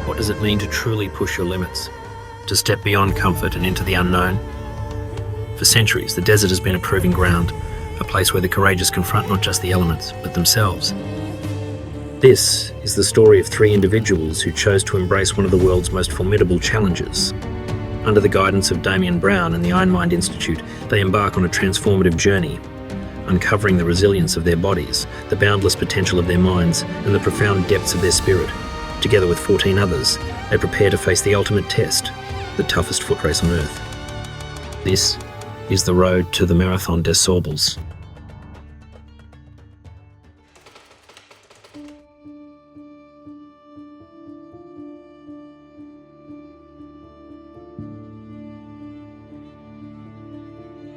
What does it mean to truly push your limits? To step beyond comfort and into the unknown? For centuries, the desert has been a proving ground, a place where the courageous confront not just the elements, but themselves. This is the story of three individuals who chose to embrace one of the world's most formidable challenges. Under the guidance of Damian Browne and the Iron Mind Institute, they embark on a transformative journey, uncovering the resilience of their bodies, the boundless potential of their minds, and the profound depths of their spirit. Together with 14 others, they prepare to face the ultimate test, the toughest footrace on Earth. This is the road to the Marathon des Sables.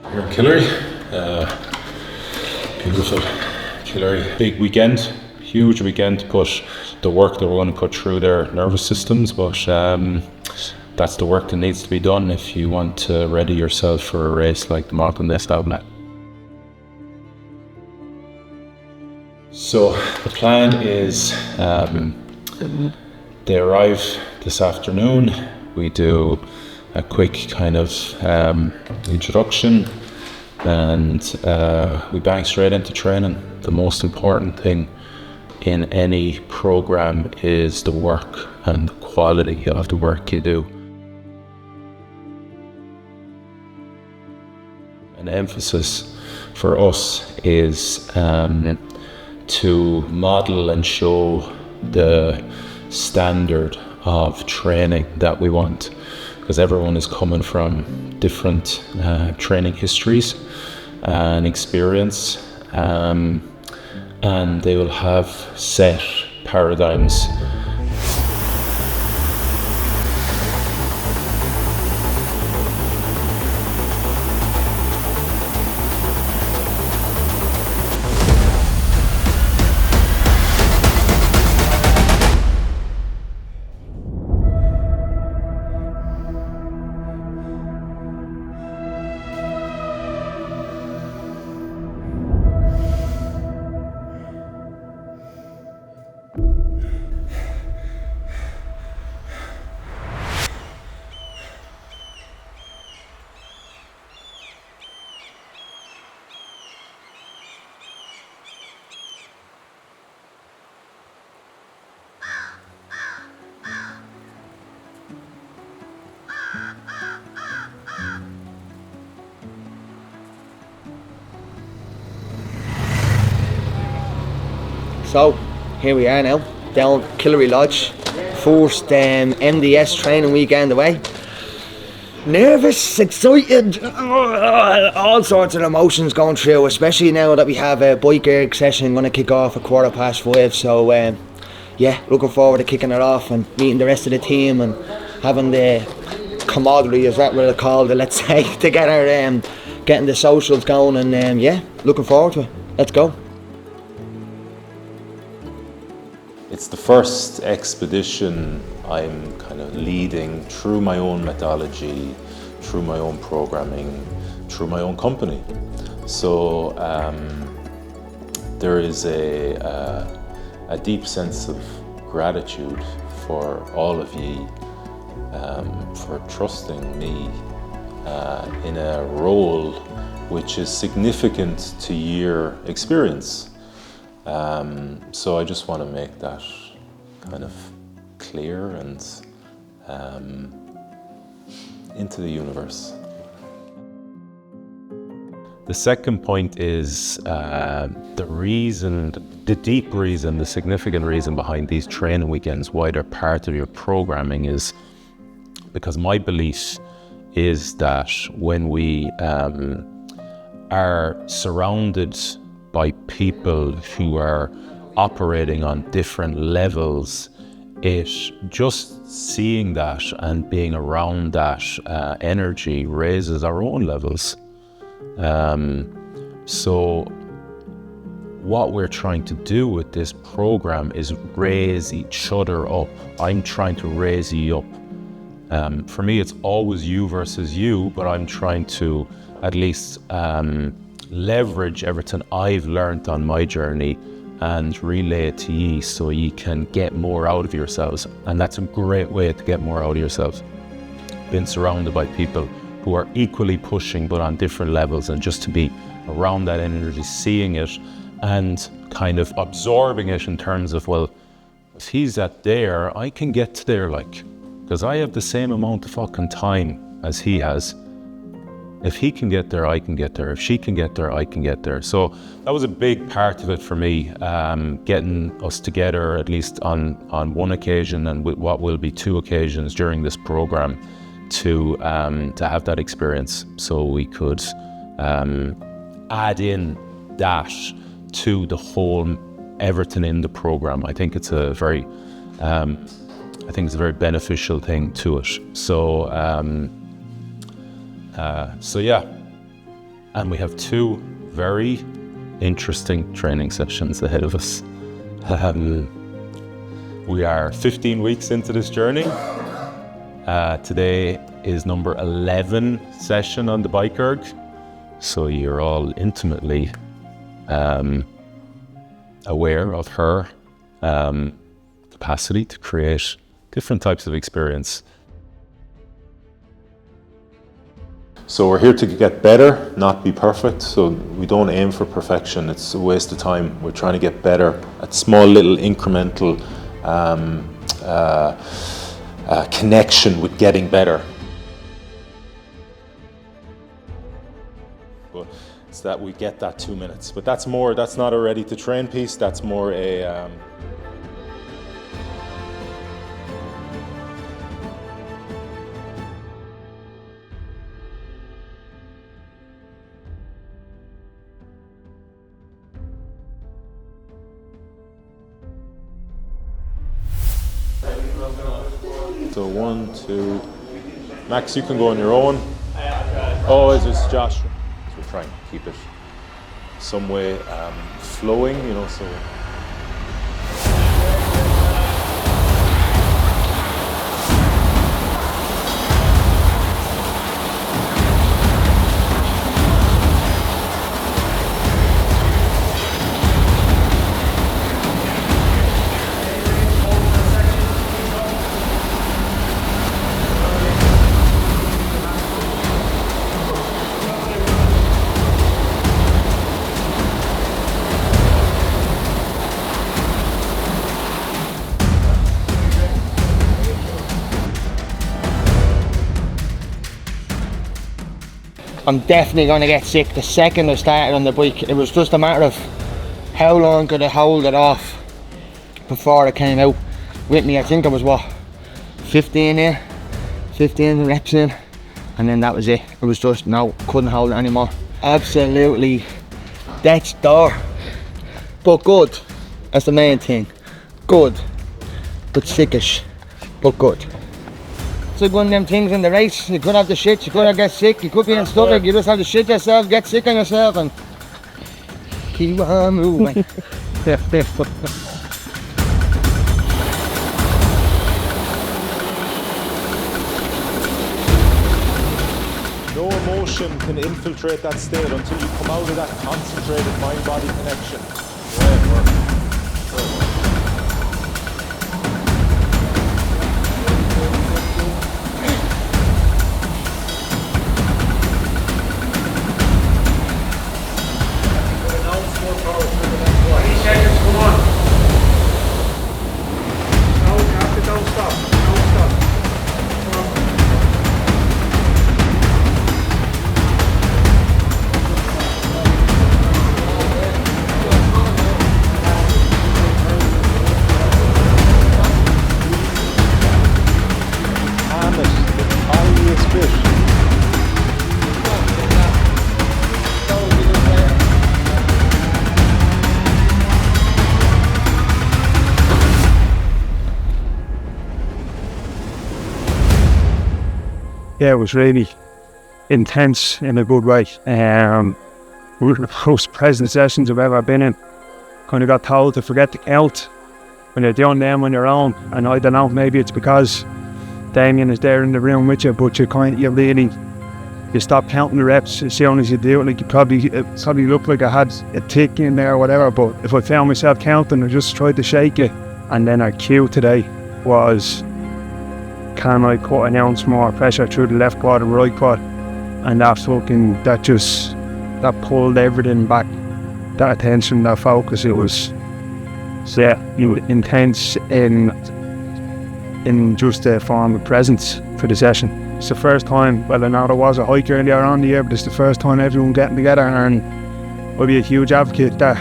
Here in Killary, beautiful Killary. Big weekend, huge weekend to put the work that we're going to put through their nervous systems, but that's the work that needs to be done if you want to ready yourself for a race like the Marathon des Sables. So the plan is they arrive this afternoon. We do a quick kind of introduction, and we bang straight into training. The most important thing in any program is the work and the quality of the work you do. An emphasis for us is to model and show the standard of training that we want, because everyone is coming from different training histories and experience, and they will have set paradigms. So here we are now, down Killary Lodge, first MDS training weekend away. Nervous, excited, all sorts of emotions going through, especially now that we have a bike erg session going to kick off at 5:15. So yeah, looking forward to kicking it off and meeting the rest of the team and having the camaraderie, is that what it's called, let's say, together, getting the socials going, and yeah, looking forward to it. Let's go. It's the first expedition I'm kind of leading through my own methodology, through my own programming, through my own company. So there is a deep sense of gratitude for all of you for trusting me in a role which is significant to your experience. So I just want to make that kind of clear and into the universe. The second point is the deep reason, the significant reason behind these training weekends, why they're part of your programming, is because my belief is that when we are surrounded by people who are operating on different levels, it just seeing that and being around that energy raises our own levels. So what we're trying to do with this program is raise each other up. I'm trying to raise you up. For me, it's always you versus you, but I'm trying to at least leverage everything I've learned on my journey and relay it to ye so ye can get more out of yourselves. And that's a great way to get more out of yourselves. Being surrounded by people who are equally pushing but on different levels, and just to be around that energy, seeing it and kind of absorbing it in terms of, well, if he's at there, I can get to there, like, because I have the same amount of fucking time as he has. If he can get there, I can get there. If she can get there, I can get there. So that was a big part of it for me, getting us together, at least on one occasion, and with what will be 2 occasions during this program, to have that experience, so we could add in that to the whole everything in the program. I think it's a very beneficial thing to it. So yeah, and we have 2 very interesting training sessions ahead of us. We are 15 weeks into this journey. Today is number 11 session on the bike erg, so you're all intimately aware of her capacity to create different types of experience. So we're here to get better, not be perfect. So we don't aim for perfection. It's a waste of time. We're trying to get better at small little incremental connection with getting better. But it's that we get that 2 minutes. But that's not a ready to train piece. That's more a So 1, 2, Max, you can go on your own. Oh, is this Josh? So we're trying to keep it some way flowing, so. I'm definitely going to get sick the second I started on the bike. It was just a matter of how long could I hold it off before I came out with me. I think I was 15 reps in, and then that was it. It was just, no, couldn't hold it anymore. Absolutely death's door, but good. That's the main thing. Good, but sickish, but good. It's like one of them things in the race. You could have the shit, you could have get sick, you could be in stomach, you just have to shit yourself, get sick on yourself, and keep on moving. No emotion can infiltrate that state until you come out of that concentrated mind-body connection. Great work. Yeah, it was really intense in a good way. One of the most present sessions I've ever been in. Kind of got told to forget to count when you're doing them on your own. And I don't know, maybe it's because Damian is there in the room with you, but you're really you stop counting the reps as soon as you do it. Like, it probably looked like I had a tick in there or whatever, but if I found myself counting, I just tried to shake it. And then our cue today was, can I put an ounce more pressure through the left quad and right quad? And that pulled everything back. That attention, that focus, it was intense in just the form of presence for the session. It's the first time, well, I know there was a hike earlier on the year, but it's the first time everyone getting together, and I'll be a huge advocate that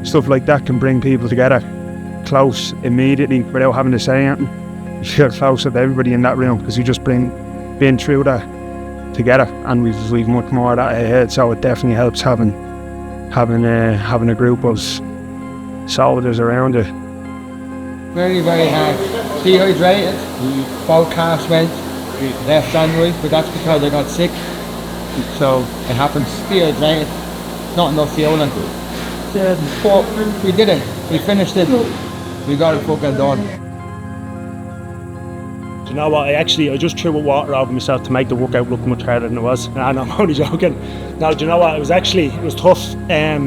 stuff like that can bring people together close immediately without having to say anything. You're close with everybody in that room because you just been through that together, and we've much more of that ahead, so it definitely helps having a group of soldiers around you. Very, very hard. Dehydrated. Both calves went left and right, but that's because I got sick. So it happens. Dehydrated. Not enough fueling. But we did it. We finished it. We got it fucking done. Do you know what? I just threw water over myself to make the workout look much harder than it was. And I'm only joking. No, do you know what? It was tough. I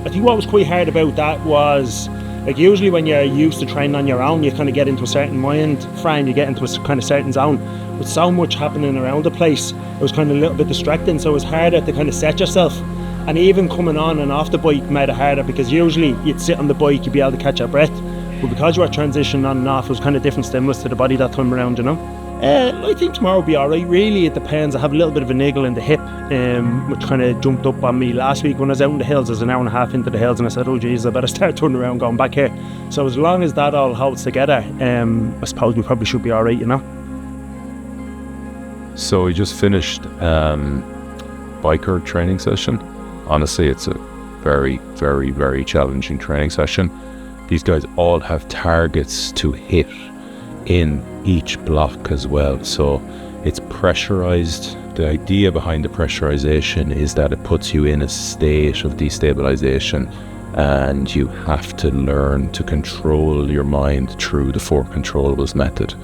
think what was quite hard about that was, like, usually when you're used to training on your own, you kind of get into a certain mind frame, you get into a kind of certain zone. With so much happening around the place, it was kind of a little bit distracting, so it was harder to kind of set yourself. And even coming on and off the bike made it harder, because usually you'd sit on the bike, you'd be able to catch your breath. But because you were transitioning on and off, it was kind of different stimulus to the body that time around, you know. I think tomorrow will be alright. Really, it depends. I have a little bit of a niggle in the hip, which kind of jumped up on me last week when I was out in the hills. I was an hour and a half into the hills, and I said, oh geez, I better start turning around going back here. So as long as that all holds together, I suppose we probably should be alright, you know. So we just finished biker training session. Honestly, it's a very, very, very challenging training session. These guys all have targets to hit in each block as well, so it's pressurized. The idea behind the pressurization is that it puts you in a state of destabilization, and you have to learn to control your mind through the 4 controllables method.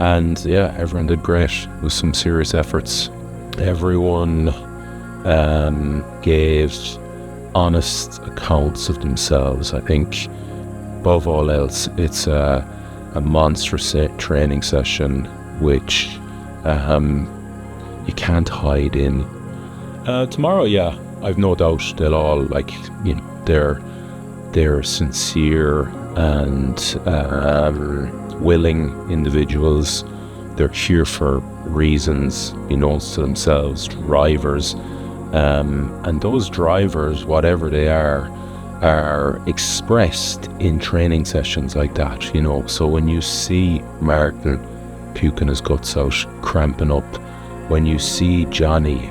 And yeah, everyone did great with some serious efforts. Everyone gave honest accounts of themselves. I think above all else, it's a monstrous training session which you can't hide in. Tomorrow, yeah, I've no doubt they'll all, like, you know, they're sincere and willing individuals. They're here for reasons, beknownst to themselves, drivers, and those drivers, whatever they are expressed in training sessions like that, you know. So when you see Martin puking his guts out, cramping up, when you see Johnny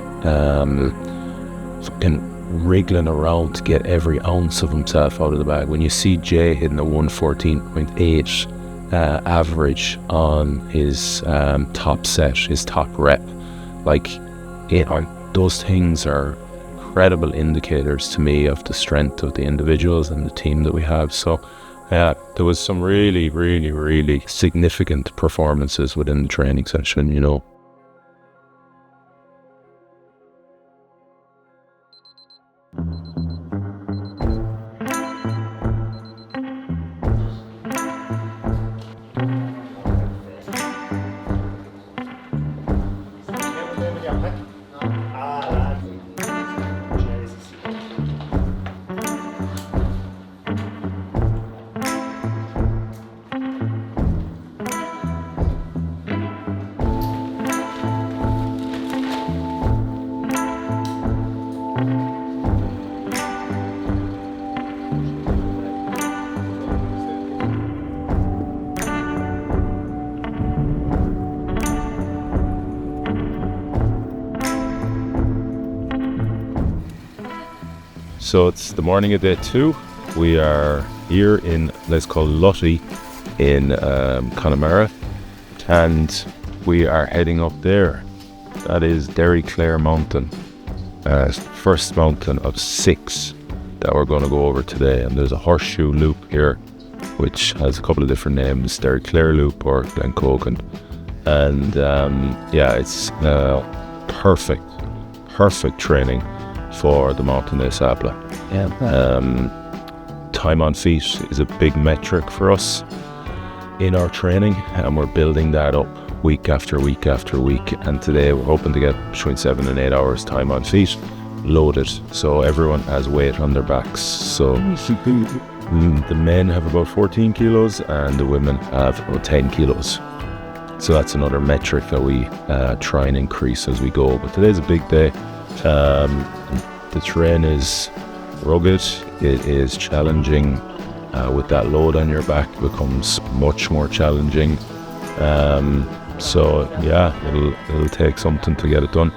fucking wriggling around to get every ounce of himself out of the bag, when you see Jay hitting a 114.8 average on his top set, his top rep, like, those things are incredible indicators to me of the strength of the individuals and the team that we have. So yeah, there was some really, really, really significant performances within the training session, you know. So it's the morning of day 2. We are here in a place called Lutty in Connemara, and we are heading up there. That is Derry Clare Mountain, first mountain of 6 that we're going to go over today. And there's a horseshoe loop here, which has a couple of different names, Derry Clare Loop or Glencogan. And yeah, it's perfect training for the Mountain des Sables. Time on feet is a big metric for us in our training, and we're building that up week after week after week. And today we're hoping to get between 7 and 8 hours time on feet loaded, so everyone has weight on their backs. So the men have about 14 kilos and the women have about 10 kilos. So that's another metric that we try and increase as we go. But today's a big day. The terrain is rugged, it is challenging. With that load on your back, it becomes much more challenging. So yeah, it'll take something to get it done.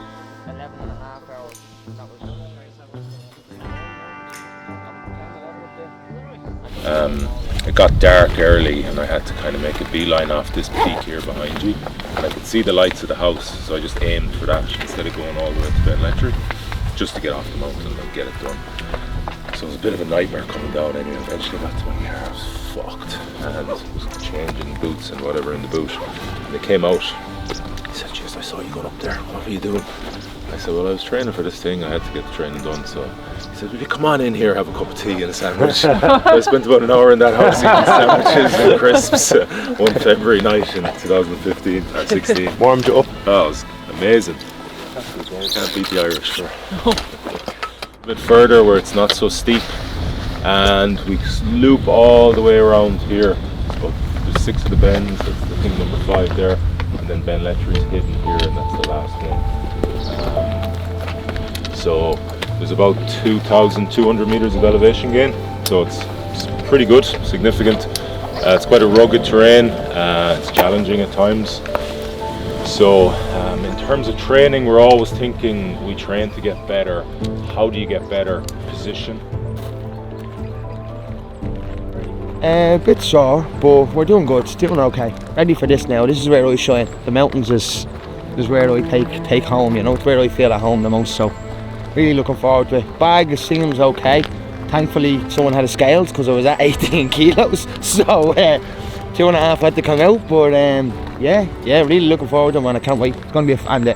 It got dark early and I had to kind of make a beeline off this peak here behind you, and I could see the lights of the house, so I just aimed for that instead of going all the way to Ben Letcher, just to get off the mountain and get it done. So it was a bit of a nightmare coming down anyway. Eventually got to my car, I was fucked, and was changing boots and whatever in the boot, and they came out. He said, "Jeez, I saw you going up there, what were you doing?" I said, "Well, I was training for this thing, I had to get the training done." So he said, "Will you come on in here, have a cup of tea and a sandwich?" So I spent about an hour in that house eating sandwiches and crisps one February night in 2015 or 16. Warmed you up. Oh, it was amazing. Can't beat the Irish. A bit further where it's not so steep, and we loop all the way around here. So there's 6 of the bends, that's the thing number 5 there, and then Ben Letcher is hidden here, and that's the last one. So there's about 2,200 meters of elevation gain, so it's pretty good, significant. It's quite a rugged terrain, it's challenging at times. So in terms of training, we're always thinking we train to get better. How do you get better? Position. A bit sore, but we're doing good, doing okay. Ready for this now. This is where I shine. The mountains is where I take home, you know, it's where I feel at home the most, so really looking forward to it. Bag seems okay. Thankfully someone had a scales because I was at 18 kilos, so 2.5 had to come out, but yeah, really looking forward to it, man. I can't wait. It's going to be and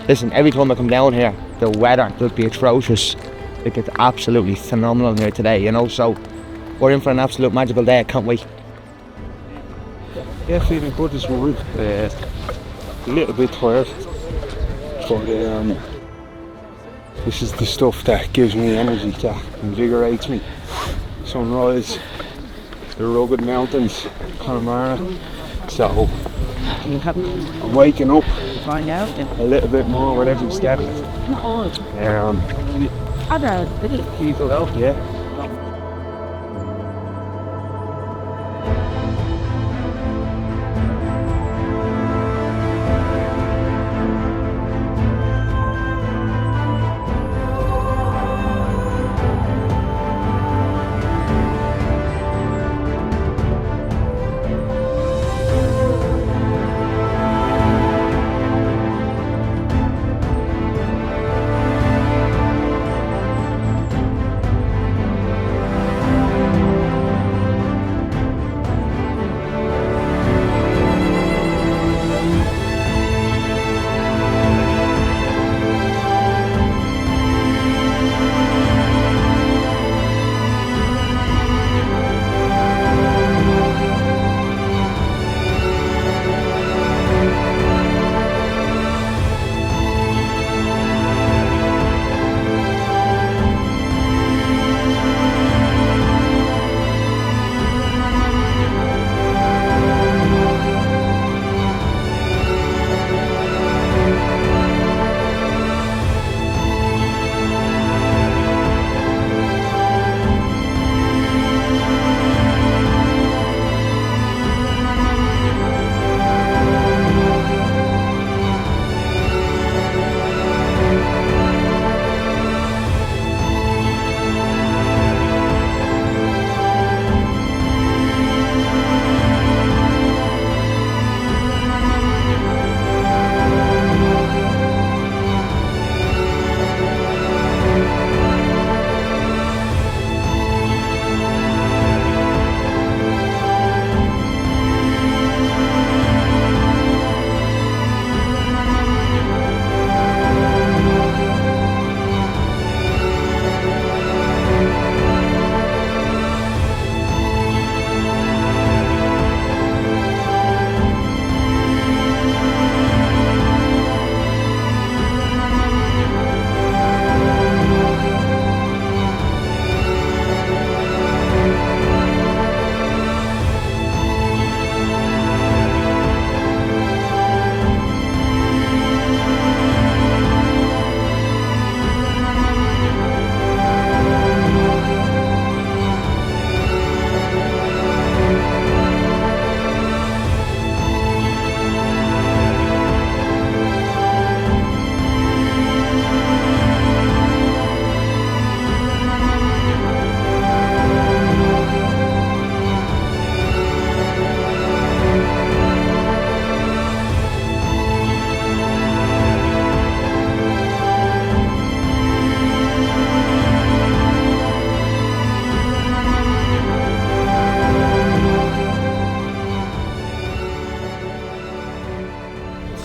listen, every time I come down here, the weather does be atrocious. Like, it's absolutely phenomenal here today, you know, so we're in for an absolute magical day. I can't wait. Yeah, feeling good this morning. A little bit tired, but this is the stuff that gives me energy, that invigorates me. Sunrise, the rugged mountains, Connemara. So I'm waking up a little bit more with every step. People out, yeah.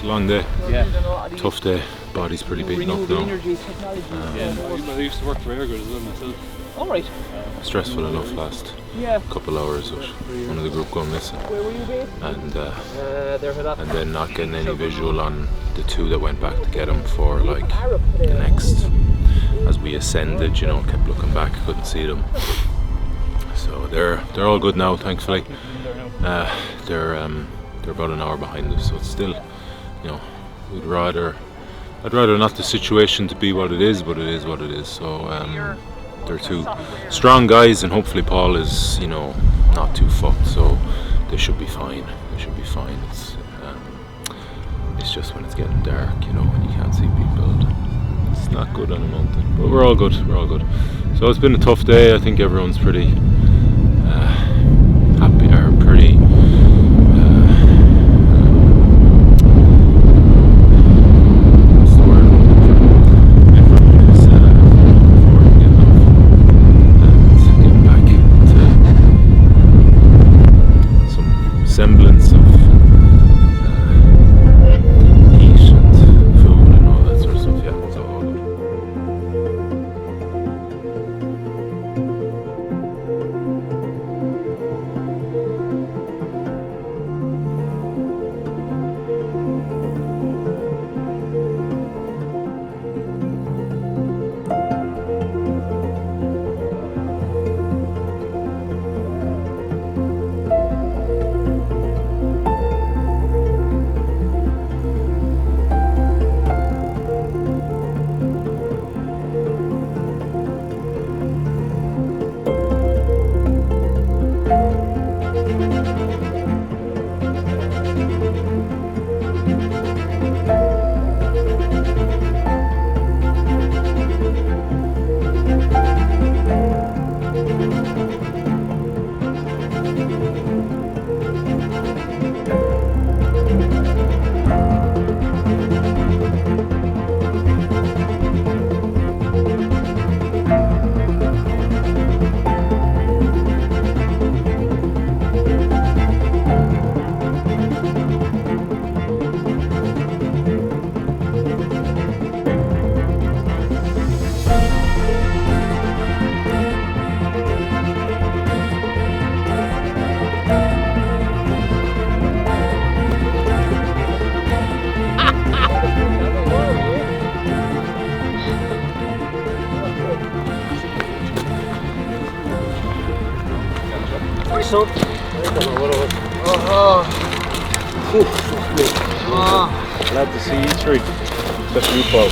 It's a long day. Tough day. Body's pretty beaten up now. I used to work for Airgood as well myself. Alright. Stressful enough last couple hours with one of the group going missing. And then not getting any visual on the two that went back to get him for like the next, as we ascended, you know, kept looking back, couldn't see them. So they're all good now, thankfully. They're about an hour behind us, so it's still, you know, I'd rather not the situation to be what it is, but it is what it is. So they're two strong guys, and hopefully Paul is, you know, not too fucked, so they should be fine. It's just when it's getting dark, you know, when you can't see people, it's not good on a mountain. But we're all good. So it's been a tough day. I think everyone's pretty happy, or pretty what's the word? Everyone is forward getting back to some semblance of heat and food and all that sort of stuff. Yeah, it's all good. Glad to see you three. Especially you, Paul.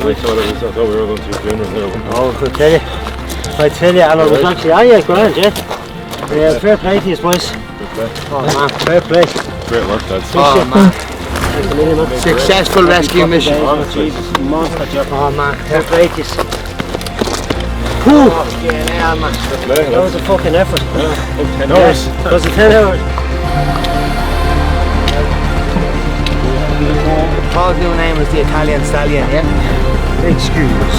I thought we were going to your funeral there. Oh, I tell you, and I was actually, grand, yeah. Fair play to you, boys. Oh man, fair play. Great work, lads. Oh man, successful rescue mission. Monster job. Oh man, fair play to you. Whew! Yeah, man. That was a fucking effort. 10 hours. It was 10 hours. Paul's new name was the Italian Stallion, yeah? Excuse.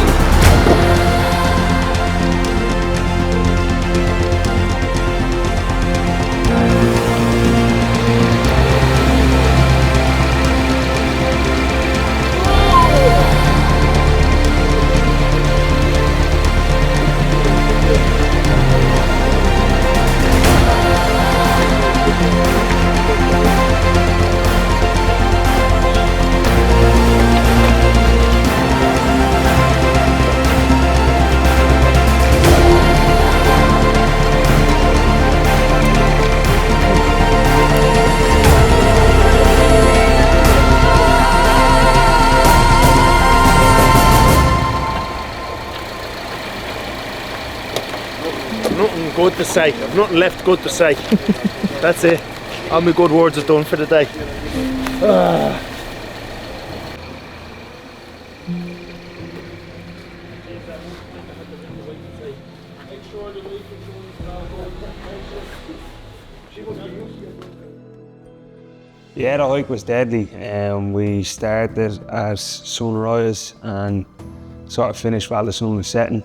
Nothing good to say. I've nothing left good to say. That's it. All my good words are done for the day. Yeah, the hike was deadly. We started at sunrise and sort of finished while the sun was setting.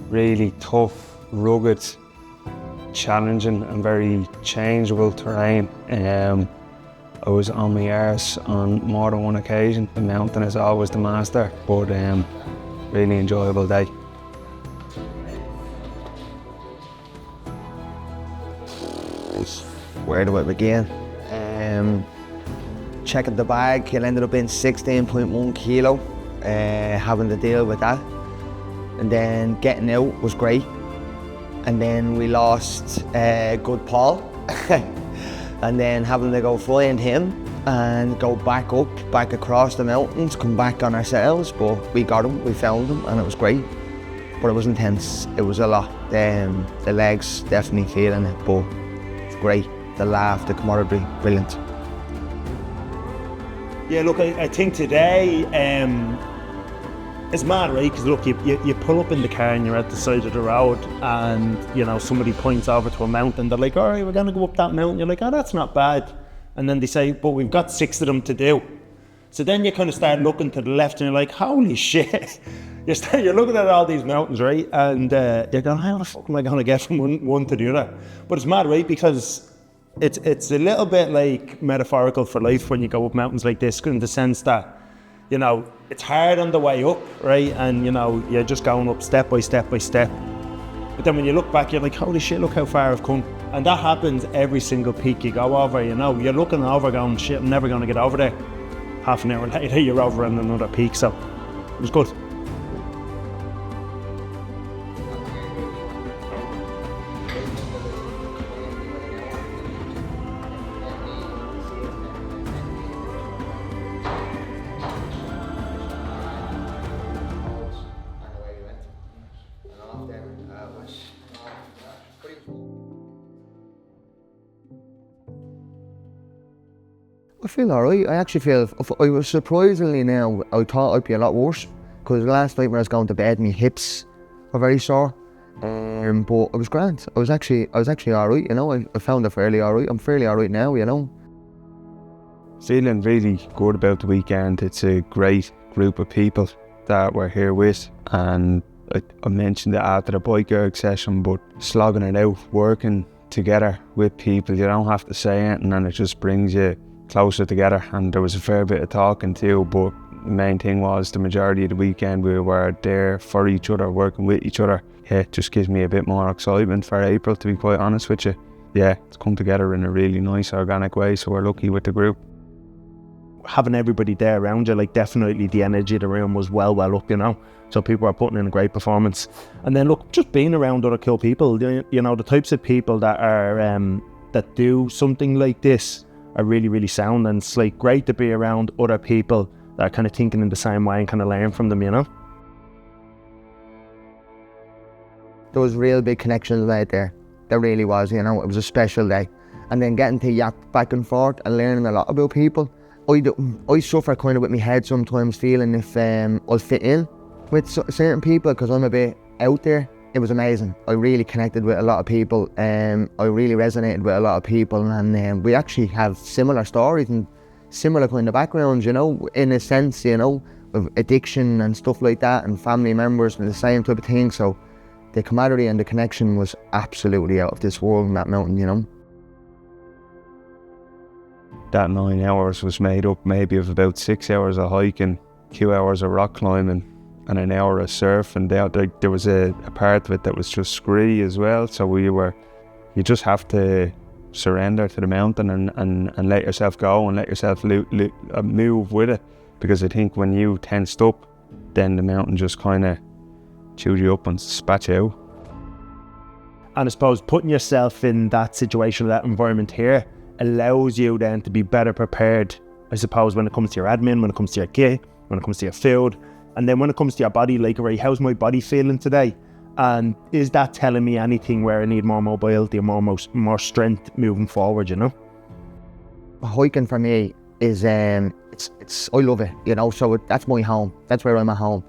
Really tough, rugged, challenging and very changeable terrain. I was on my arse on more than one occasion. The mountain is always the master, but really enjoyable day. Where do I begin? Checking the bag, it ended up being 16.1 kilo, having to deal with that. And then getting out was great. And then we lost good Paul. And then having to go find him and go back up, back across the mountains, come back on ourselves. But we got him, we found him, and it was great. But it was intense, it was a lot. The legs definitely feeling it, but it's great. The laugh, the camaraderie, brilliant. Yeah, look, I think today it's mad, right? Because look, you pull up in the car and you're at the side of the road, and you know somebody points over to a mountain. They're like, "All right, we're gonna go up that mountain." You're like, "Oh, that's not bad." And then they say, "But we've got 6 of them to do." So then you kind of start looking to the left, and you're like, "Holy shit!" You're looking at all these mountains, right? And you're going, "How the fuck am I gonna get from one to the other?" But it's mad, right? Because it's a little bit like metaphorical for life when you go up mountains like this, in the sense that, you know, it's hard on the way up, right? And you know, you're just going up step by step by step. But then when you look back, you're like, holy shit, look how far I've come. And that happens every single peak you go over, you know. You're looking over going, shit, I'm never gonna get over there. Half an hour later, you're over on another peak, so it was good. I feel alright. I actually feel, I was surprisingly now, I thought I'd be a lot worse, because last night when I was going to bed, my hips were very sore. But I was grand. I was actually alright, you know. I found it fairly alright. I'm fairly alright now, you know. Feeling really good about the weekend. It's a great group of people that we're here with, and I mentioned it after the bike erg session, but slogging it out, working together with people, you don't have to say anything, and it just brings you closer together. And there was a fair bit of talking too, but the main thing was the majority of the weekend we were there for each other, working with each other. Yeah, it just gives me a bit more excitement for April, to be quite honest with you. Yeah, it's come together in a really nice organic way, so we're lucky with the group. Having everybody there around you, like, definitely the energy of the room was well up, you know. So people are putting in a great performance. And then look, just being around other cool people, you know, the types of people that are that do something like this are really, really sound, and it's like great to be around other people that are kind of thinking in the same way and kind of learn from them, you know. There was real big connections made there. There really was, you know. It was a special day. And then getting to yap back and forth and learning a lot about people. I suffer kind of with my head sometimes, feeling if I'll fit in with certain people, because I'm a bit out there. It was amazing. I really connected with a lot of people. I really resonated with a lot of people, and we actually have similar stories and similar kind of backgrounds, you know, in a sense, you know, of addiction and stuff like that, and family members and the same type of thing. So the camaraderie and the connection was absolutely out of this world in that mountain, you know. That 9 hours was made up maybe of about 6 hours of hiking, 2 hours of rock climbing, and an hour of surf. And there was a part of it that was just scree as well. So you just have to surrender to the mountain and let yourself go and let yourself move with it. Because I think when you tensed up, then the mountain just kind of chewed you up and spat you out. And I suppose putting yourself in that situation, that environment here, allows you then to be better prepared, I suppose, when it comes to your admin, when it comes to your gear, when it comes to your food, and then when it comes to your body, like, right, how's my body feeling today? And is that telling me anything where I need more mobility or more strength moving forward, you know? Hiking for me is, it's I love it, you know, so that's my home. That's where I'm at home.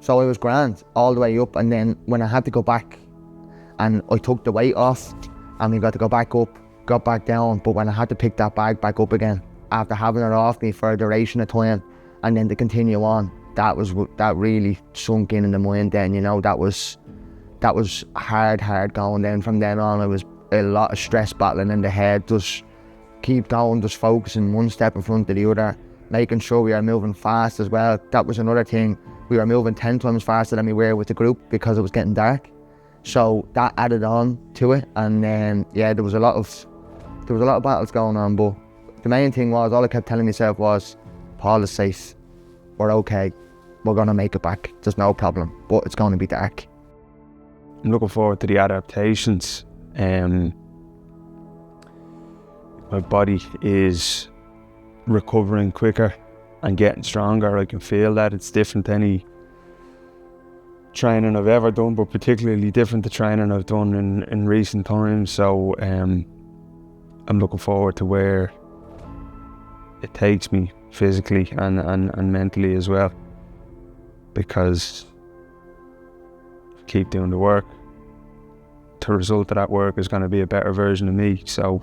So I was grand all the way up, and then when I had to go back and I took the weight off and we got to go back up, got back down, but when I had to pick that bag back up again after having it off me for a duration of time and then to continue on, that really sunk in the mind then, you know. That was hard going. Then from then on, it was a lot of stress battling in the head, just keep going, just focusing one step in front of the other, making sure we are moving fast as well. That was another thing. We were moving 10 times faster than we were with the group because it was getting dark. So that added on to it, and there was a lot of battles going on, but the main thing was, all I kept telling myself was, Paul is safe, we're okay, we're gonna make it back, there's no problem, but it's gonna be dark. I'm looking forward to the adaptations. My body is recovering quicker and getting stronger. I can feel that. It's different to any training I've ever done, but particularly different to training I've done in recent times. So I'm looking forward to where it takes me physically and mentally as well, because if I keep doing the work, the result of that work is going to be a better version of me. So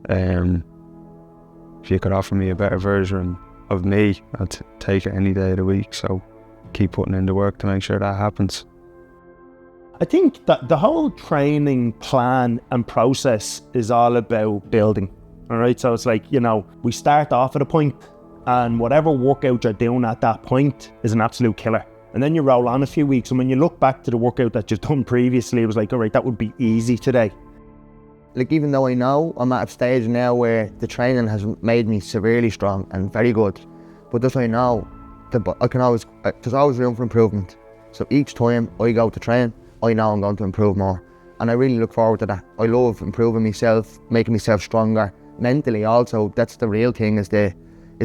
if you could offer me a better version of me, I'd take it any day of the week. So keep putting in the work to make sure that happens. I think that the whole training plan and process is all about building. All right, so it's like, we start off at a point, and whatever workout you're doing at that point is an absolute killer. And then you roll on a few weeks, and when you look back to the workout that you've done previously, it was like, all right, that would be easy today. Like, even though I know I'm at a stage now where the training has made me severely strong and very good, but just I know that there's always room for improvement. So each time I go to train, I know I'm going to improve more. And I really look forward to that. I love improving myself, making myself stronger. Mentally also, that's the real thing, is the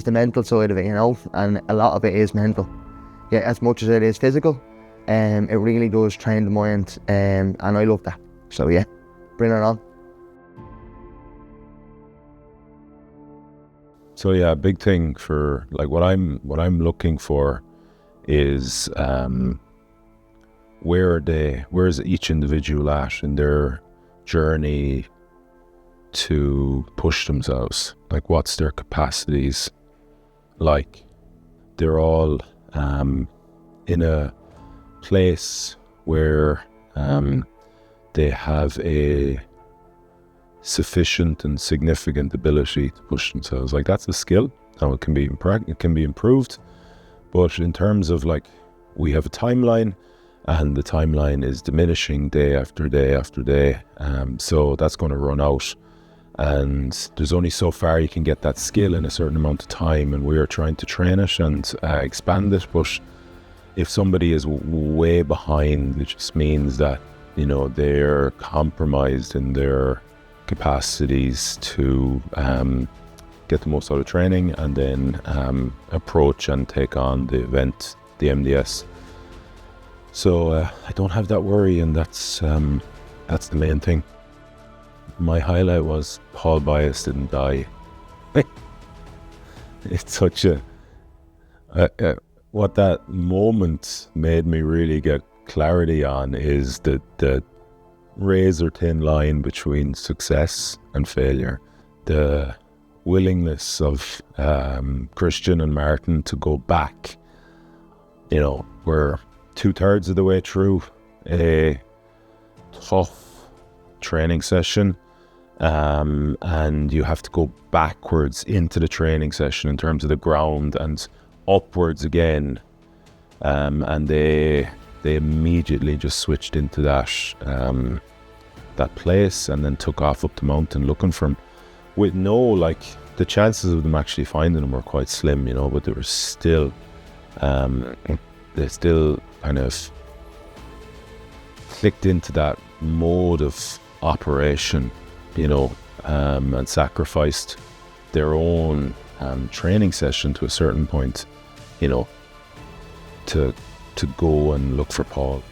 mental side of it, and a lot of it is mental. Yeah, as much as it is physical, it really does train the mind, and I love that. So yeah, bring it on. So yeah, a big thing for like what I'm looking for is where is each individual at in their journey to push themselves? Like, what's their capacities like? They're all in a place where they have a sufficient and significant ability to push themselves. Like, that's a skill. Now it can be improved, but in terms of, like, we have a timeline, and the timeline is diminishing day after day after day, so that's going to run out, and there's only so far you can get that skill in a certain amount of time, and we are trying to train it and expand it. But if somebody is way behind, it just means that, they're compromised in their capacities to get the most out of training, and then approach and take on the event, the MDS. So I don't have that worry, and that's the main thing. My highlight was Paul Bias didn't die. It's such a what that moment made me really get clarity on is the razor thin line between success and failure. The willingness of Christian and Martin to go back. We're 2/3 of the way through a tough training session, and you have to go backwards into the training session in terms of the ground and upwards again, and they immediately just switched into that place, and then took off up the mountain looking for him, with the chances of them actually finding him were quite slim, but they were still they still kind of clicked into that mode of operation, and sacrificed their own training session to a certain point, to go and look for Paul.